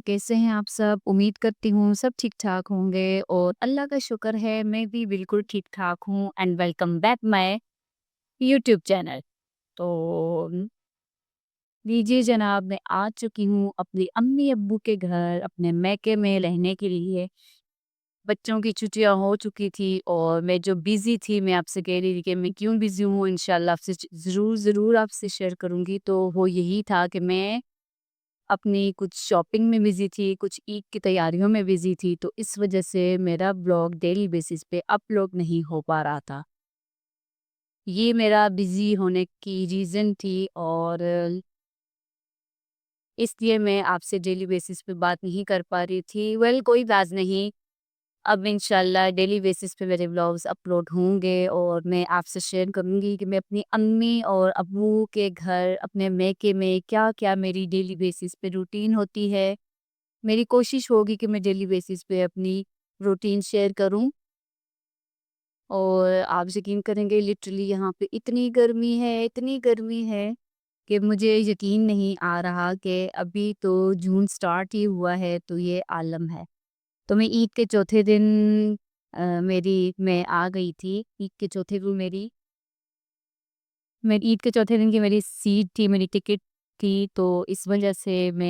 कैसे हैं आप सब? उम्मीद करती हूँ सब ठीक-ठाक होंगे और अल्लाह का शुक्र है मैं भी बिल्कुल ठीक-ठाक हूँ and welcome back my YouTube channel. तो लीजिए जनाब मैं आ चुकी हूँ अपनी अम्मी-अब्बू के घर अपने मायके में रहने के लिए। बच्चों की छुट्टियाँ हो चुकी थी और मैं जो बिज़ी थी मैं आपसे कह रही थी कि मैं क्यों बिज़ी हूँ इंशाल्लाह आपसे ज़रूर आपसे शेयर करूँगी। तो वो यही था कि मैं अपनी कुछ शॉपिंग में बिज़ी थी, कुछ ईद की तैयारियों में बिज़ी थी, तो इस वजह से मेरा ब्लॉग डेली बेसिस पे अपलोड नहीं हो पा रहा था। ये मेरा बिज़ी होने की रीज़न थी और इसलिए मैं आपसे डेली बेसिस पे बात नहीं कर पा रही थी। वेल कोई बात नहीं, अब इंशाल्लाह डेली बेसिस पे मेरे व्लॉग्स अपलोड होंगे और मैं आपसे शेयर करूँगी कि मैं अपनी अम्मी और अब्बू के घर, अपने मायके में क्या-क्या मेरी डेली बेसिस पे रूटीन होती है। मेरी कोशिश होगी कि मैं डेली बेसिस पे अपनी रूटीन शेयर करूं और आप यकीन करेंगे लिटरली यहाँ पे इतनी गर्मी है कि मुझे यकीन नहीं आ रहा कि अभी तो जून स्टार्ट ही हुआ है तो ये आलम है। तो मैं ईद के चौथे दिन मैं आ गई थी। ईद के चौथे दिन ईद के चौथे दिन की मेरी सीट थी, मेरी टिकट थी, तो इस वजह से मैं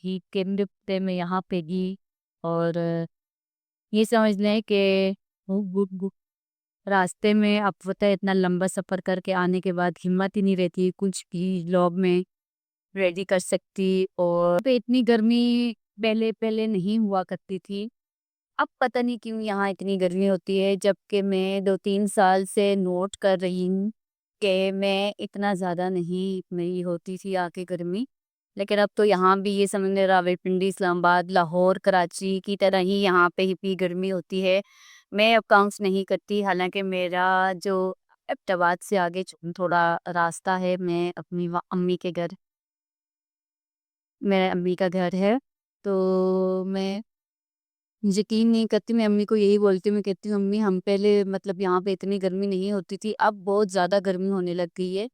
ईद के हफ्ते में यहाँ पे गई और ये समझ लें कि रास्ते में अब पता है इतना लंबा सफ़र करके आने के बाद हिम्मत ही नहीं रहती कुछ भी व्लॉग में रेडी कर सकती और पे इतनी गर्मी पहले पहले नहीं हुआ करती थी। अब पता नहीं क्यों यहाँ इतनी गर्मी होती है जबकि मैं 2-3 साल से नोट कर रही हूँ कि मैं इतना ज़्यादा नहीं मेरी होती थी आके गर्मी। लेकिन अब तो यहाँ भी ये समझ लें रावलपिंडी, इस्लामाबाद, लाहौर, कराची की तरह ही यहाँ पे भी गर्मी होती है। मैं अब काउंट्स नहीं करती हालाँकि मेरा जो एबटाबाद से आगे थोड़ा रास्ता है मैं अपनी अम्मी के घर मेरे अम्मी का घर है। तो मैं यकीन नहीं करती, मैं अम्मी को यही बोलती हूँ, मैं कहती हूँ अम्मी हम पहले मतलब यहाँ पे इतनी गर्मी नहीं होती थी, अब बहुत ज़्यादा गर्मी होने लग गई है।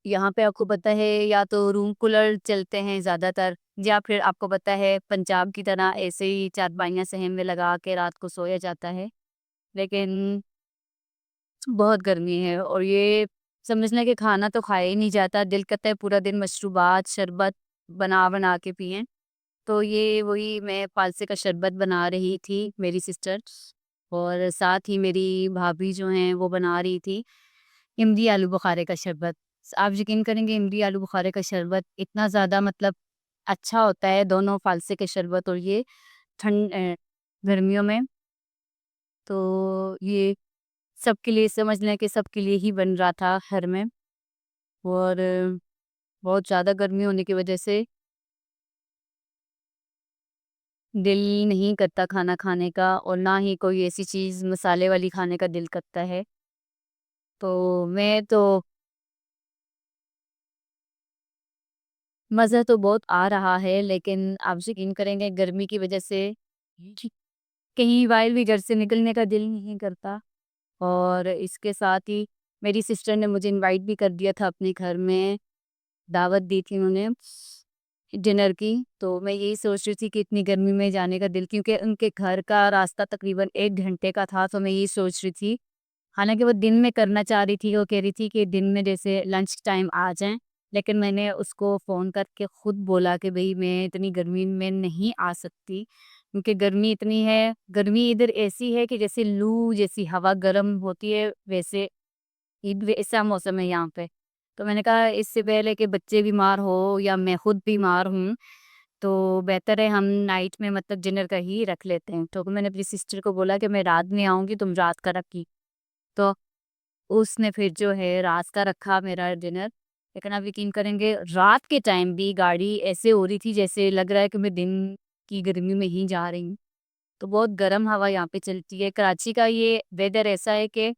यहाँ पे आपको पता है या तो रूम कूलर चलते हैं ज़्यादातर या फिर आपको पता है पंजाब की तरह ऐसे ही चारपाइयाँ सहन में लगा के रात को सोया जाता है। लेकिन बहुत गर्मी है और ये समझ लें कि खाना तो खाया ही नहीं जाता, दिल करता है पूरा दिन मशरूबात, शरबत बना-बना के पिएँ। तो ये वही मैं फ़ालसे का शरबत बना रही थी, मेरी सिस्टर और साथ ही मेरी भाभी जो हैं वो बना रही थी इमली आलू बुखारे का शरबत। आप यकीन करेंगे इमली आलू बुखारे का शरबत इतना ज़्यादा मतलब अच्छा होता है दोनों फ़ालसे के शरबत और ये गर्मियों में। तो ये सबके लिए समझ लें कि सबके लिए ही बन रहा था घर में और बहुत ज़्यादा गर्मी होने की वजह से दिल नहीं करता खाना खाने का और ना ही कोई ऐसी चीज़ मसाले वाली खाने का दिल करता है। तो मैं तो मज़ा तो बहुत आ रहा है लेकिन आप यकीन करेंगे गर्मी की वजह से कि कहीं बाहर भी घर से निकलने का दिल नहीं करता और इसके साथ ही मेरी सिस्टर ने मुझे इनवाइट भी कर दिया था अपने घर में, दावत दी थी उन्होंने डिनर की। तो मैं यही सोच रही थी कि इतनी गर्मी में जाने का दिल क्योंकि उनके घर का रास्ता तकरीबन 1 घंटे का था तो मैं यही सोच रही थी हालाँकि वो दिन में करना चाह रही थी, वो कह रही थी कि दिन में जैसे लंच टाइम आ जाएँ, लेकिन मैंने उसको फ़ोन करके खुद बोला कि भई मैं इतनी गर्मी में नहीं आ सकती, क्योंकि गर्मी इतनी है, गर्मी इधर ऐसी है कि जैसे लू जैसी हवा गर्म होती है वैसे वैसा मौसम है यहाँ पे। तो मैंने कहा इससे पहले कि बच्चे बीमार हो या मैं खुद बीमार हूँ, तो बेहतर है हम नाइट में मतलब डिनर का ही रख लेते हैं। तो मैंने अपनी सिस्टर को बोला कि मैं रात में आऊँगी, तुम रात का रखी। तो उसने फिर जो है रात का रखा मेरा डिनर। लेकिन आप यकीन करेंगे रात के टाइम भी गाड़ी ऐसे हो रही थी जैसे लग रहा है कि मैं दिन की गर्मी में ही जा रही हूँ। तो बहुत गर्म हवा यहाँ पे चलती है। कराची का ये वेदर ऐसा है कि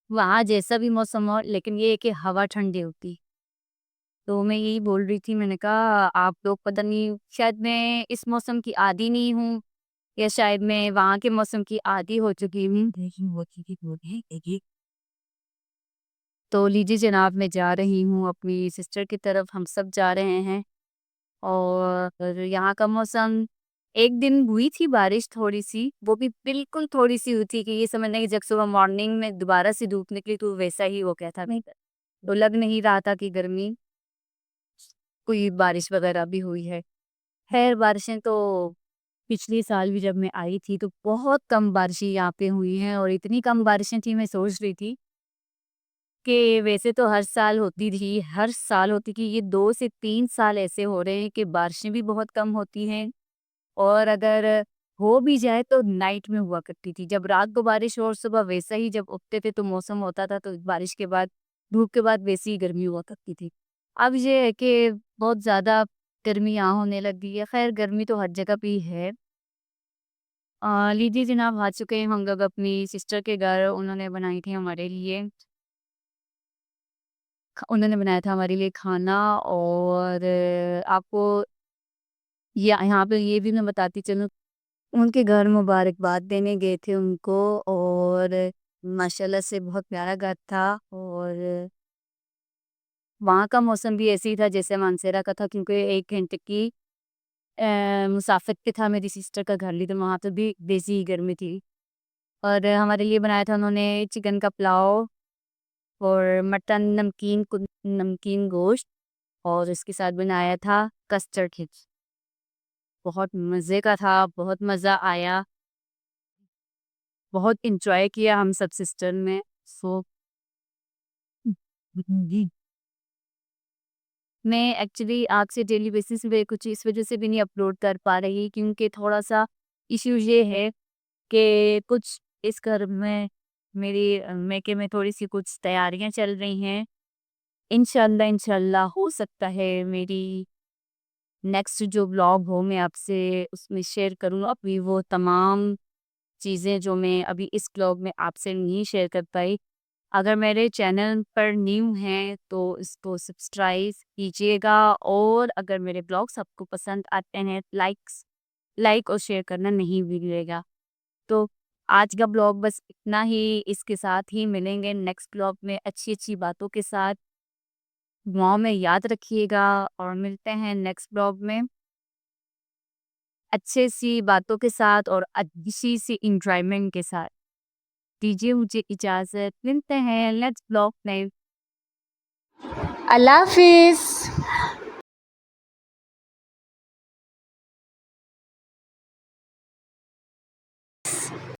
वहाँ जैसा भी मौसम हो लेकिन ये है कि हवा ठंडी होती। तो मैं यही बोल रही थी मैंने कहा आप लोग पता नहीं शायद मैं इस मौसम की आदी नहीं हूँ या शायद मैं वहाँ के मौसम की आदी हो चुकी हूँ। तो लीजिए जनाब मैं जा रही हूँ अपनी सिस्टर की तरफ, हम सब जा रहे हैं और यहाँ का मौसम, एक दिन हुई थी बारिश थोड़ी-सी, वो भी बिल्कुल थोड़ी-सी हुई थी कि ये समझ लें कि जब सुबह मॉर्निंग में दोबारा से धूप निकली तो वैसा ही हो गया था। नहीं तो लग नहीं रहा था कि गर्मी कोई बारिश वगैरह भी हुई है। खैर बारिशें तो पिछले साल भी जब मैं आई थी तो बहुत कम बारिशें यहाँ पे हुई हैं, और इतनी कम बारिशें थी, मैं सोच रही थी कि वैसे तो हर साल होती थी, हर साल होती थी, ये 2 से 3 साल ऐसे हो रहे हैं कि बारिशें भी बहुत कम होती हैं, और अगर हो भी जाए तो नाइट में हुआ करती थी। जब रात को बारिश हो और सुबह वैसा ही जब उठते थे तो मौसम होता था, तो बारिश के बाद, धूप के बाद वैसी ही गर्मी हुआ करती थी। अब ये है कि बहुत ज़्यादा गर्मी यहाँ होने लग गई है। खैर गर्मी तो हर जगह पे ही है। लीजिए जनाब, आ चुके हैं हम लोग अपनी सिस्टर के घर। उन्होंने बनाई थी हमारे लिए, उन्होंने बनाया था हमारे लिए खाना। और आपको यहाँ पे ये भी मैं बताती चलूँ, उनके घर मुबारकबाद देने गए थे उनको, और माशाल्लाह से बहुत प्यारा घर था। और वहाँ का मौसम भी ऐसे ही था जैसे मानसेरा का था, क्योंकि 1 घंटे की मुसाफिर पे था मेरी सिस्टर का घर, लेकिन वहाँ पे भी वैसी ही गर्मी थी। और हमारे लिए बनाया था उन्होंने चिकन का पुलाव और मटन, नमकीन गोश्त, और इसके साथ बनाया था कस्टर्ड हिप्स। बहुत मज़े का था, बहुत मज़ा आया, बहुत एन्जॉय किया हम सब सिस्टर में। सो जी। मैं एक्चुअली आज से डेली बेसिस पे कुछ इस वज़ह से भी नहीं अपलोड कर पा रही, क्योंकि थोड़ा-सा इश्यू ये है कि कुछ इस घर में मेरी मेके में थोड़ी-सी कुछ तैयारियाँ चल रही हैं। इंशाल्लाह हो सकता है मेरी नेक्स्ट जो व्लॉग हो मैं आपसे उसमें शेयर करूँ अपनी वो तमाम चीज़ें जो मैं अभी इस व्लॉग में आपसे नहीं शेयर कर पाई। अगर मेरे चैनल पर न्यू हैं तो इसको सब्सक्राइब कीजिएगा, और अगर मेरे ब्लॉग्स आपको पसंद आते हैं लाइक और शेयर करना नहीं भूलिएगा। तो आज का ब्लॉग बस इतना ही, इसके साथ ही मिलेंगे नेक्स्ट ब्लॉग में अच्छी-अच्छी बातों के साथ। दुआओं में याद रखिएगा, और मिलते हैं नेक्स्ट ब्लॉग में अच्छे सी बातों के साथ और अच्छी सी एन्जॉयमेंट के साथ। दीजिए मुझे इजाज़त, मिलते हैं नेक्स्ट ब्लॉग में। अल्लाह हाफिज़।